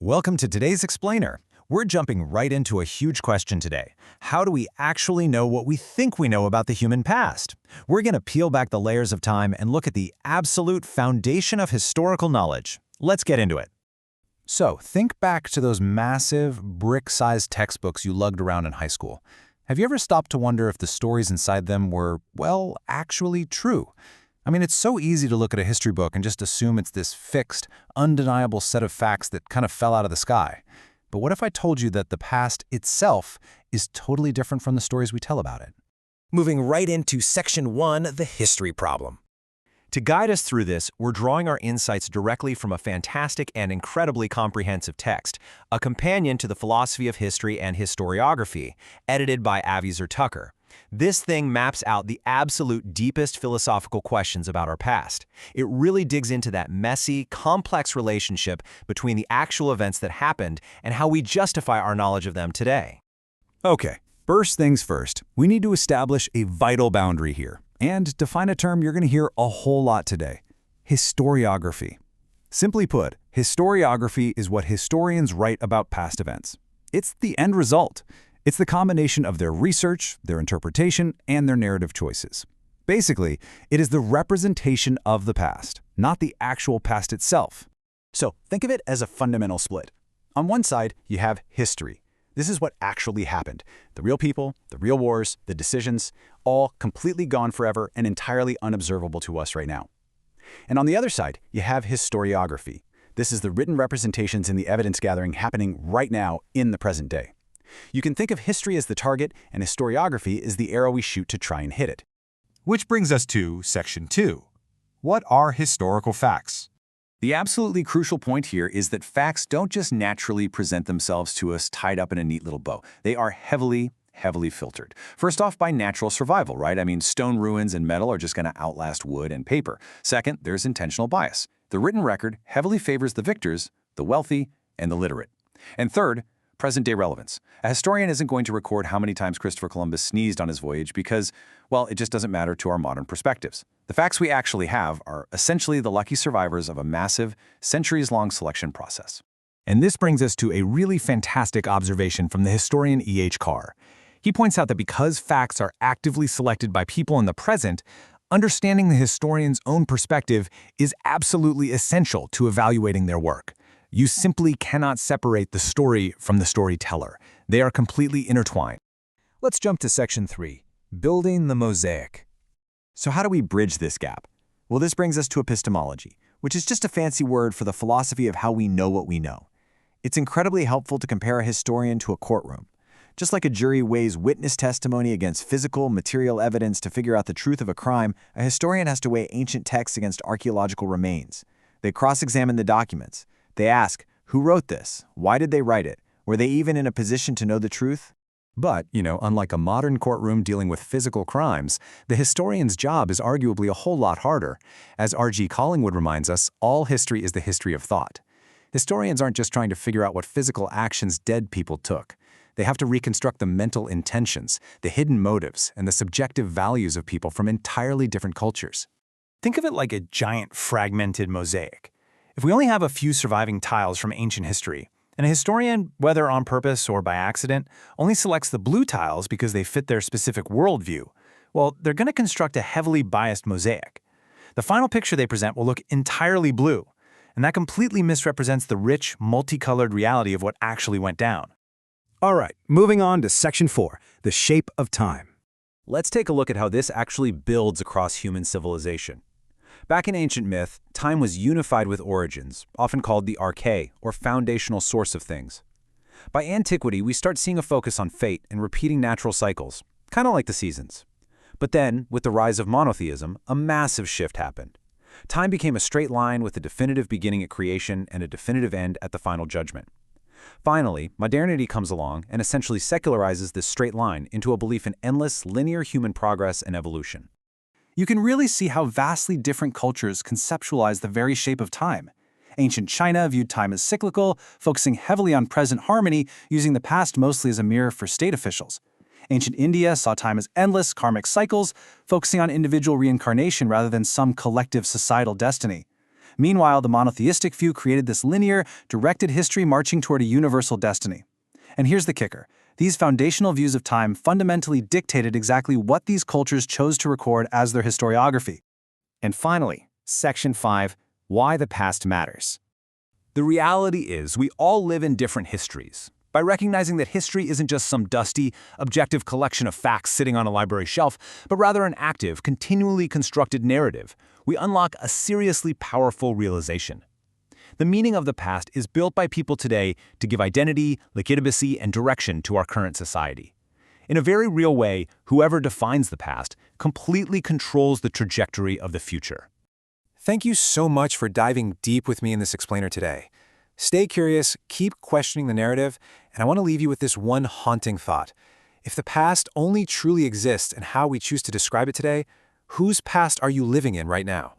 Welcome to today's Explainer. We're jumping right into a huge question today. How do we actually know what we think we know about the human past? We're going to peel back the layers of time and look at the absolute foundation of historical knowledge. Let's get into it. So, think back to those massive, brick-sized textbooks you lugged around in high school. Have you ever stopped to wonder if the stories inside them were, well, actually true? I mean, it's so easy to look at a history book and just assume it's this fixed, undeniable set of facts that kind of fell out of the sky. But what if I told you that the past itself is totally different from the stories we tell about it? Moving right into Section 1, the history problem. To guide us through this, we're drawing our insights directly from a fantastic and incredibly comprehensive text, a companion to the philosophy of history and historiography, edited by Aviezer Tucker. This thing maps out the absolute deepest philosophical questions about our past. It really digs into that messy, complex relationship between the actual events that happened and how we justify our knowledge of them today. Okay, first things first, we need to establish a vital boundary here and define a term you're going to hear a whole lot today: historiography. Simply put, historiography is what historians write about past events. It's the end result. It's the combination of their research, their interpretation, and their narrative choices. Basically, it is the representation of the past, not the actual past itself. So think of it as a fundamental split. On one side, you have history. This is what actually happened. The real people, the real wars, the decisions, all completely gone forever and entirely unobservable to us right now. And on the other side, you have historiography. This is the written representations in the evidence gathering happening right now in the present day. You can think of history as the target, and historiography is the arrow we shoot to try and hit it. Which brings us to Section 2. What are historical facts? The absolutely crucial point here is that facts don't just naturally present themselves to us tied up in a neat little bow. They are heavily filtered. First off, by natural survival, right? I mean, stone ruins and metal are just going to outlast wood and paper. Second, there's intentional bias. The written record heavily favors the victors, the wealthy, and the literate. And third, present-day relevance. A historian isn't going to record how many times Christopher Columbus sneezed on his voyage because, well, it just doesn't matter to our modern perspectives. The facts we actually have are essentially the lucky survivors of a massive, centuries-long selection process. And this brings us to a really fantastic observation from the historian E.H. Carr. He points out that because facts are actively selected by people in the present, understanding the historian's own perspective is absolutely essential to evaluating their work. You simply cannot separate the story from the storyteller. They are completely intertwined. Let's jump to Section 3, building the mosaic. So how do we bridge this gap? Well, this brings us to epistemology, which is just a fancy word for the philosophy of how we know what we know. It's incredibly helpful to compare a historian to a courtroom. Just like a jury weighs witness testimony against physical, material evidence to figure out the truth of a crime, a historian has to weigh ancient texts against archaeological remains. They cross-examine the documents. They ask, who wrote this? Why did they write it? Were they even in a position to know the truth? But, unlike a modern courtroom dealing with physical crimes, the historian's job is arguably a whole lot harder. As R.G. Collingwood reminds us, all history is the history of thought. Historians aren't just trying to figure out what physical actions dead people took. They have to reconstruct the mental intentions, the hidden motives, and the subjective values of people from entirely different cultures. Think of it like a giant fragmented mosaic. If we only have a few surviving tiles from ancient history, and a historian, whether on purpose or by accident, only selects the blue tiles because they fit their specific worldview, well, they're going to construct a heavily biased mosaic. The final picture they present will look entirely blue, and that completely misrepresents the rich, multicolored reality of what actually went down. All right, moving on to Section 4, the shape of time. Let's take a look at how this actually builds across human civilization. Back in ancient myth, time was unified with origins, often called the arche, or foundational source of things. By antiquity, we start seeing a focus on fate and repeating natural cycles, kind of like the seasons. But then, with the rise of monotheism, a massive shift happened. Time became a straight line with a definitive beginning at creation and a definitive end at the final judgment. Finally, modernity comes along and essentially secularizes this straight line into a belief in endless, linear human progress and evolution. You can really see how vastly different cultures conceptualize the very shape of time. Ancient China viewed time as cyclical, focusing heavily on present harmony, using the past mostly as a mirror for state officials. Ancient India saw time as endless, karmic cycles, focusing on individual reincarnation rather than some collective societal destiny. Meanwhile, the monotheistic view created this linear, directed history marching toward a universal destiny. And here's the kicker. These foundational views of time fundamentally dictated exactly what these cultures chose to record as their historiography. And finally, Section 5, Why the Past Matters. The reality is we all live in different histories. By recognizing that history isn't just some dusty, objective collection of facts sitting on a library shelf, but rather an active, continually constructed narrative, we unlock a seriously powerful realization. The meaning of the past is built by people today to give identity, legitimacy, and direction to our current society. In a very real way, whoever defines the past completely controls the trajectory of the future. Thank you so much for diving deep with me in this explainer today. Stay curious, keep questioning the narrative, and I want to leave you with this one haunting thought. If the past only truly exists and how we choose to describe it today, whose past are you living in right now?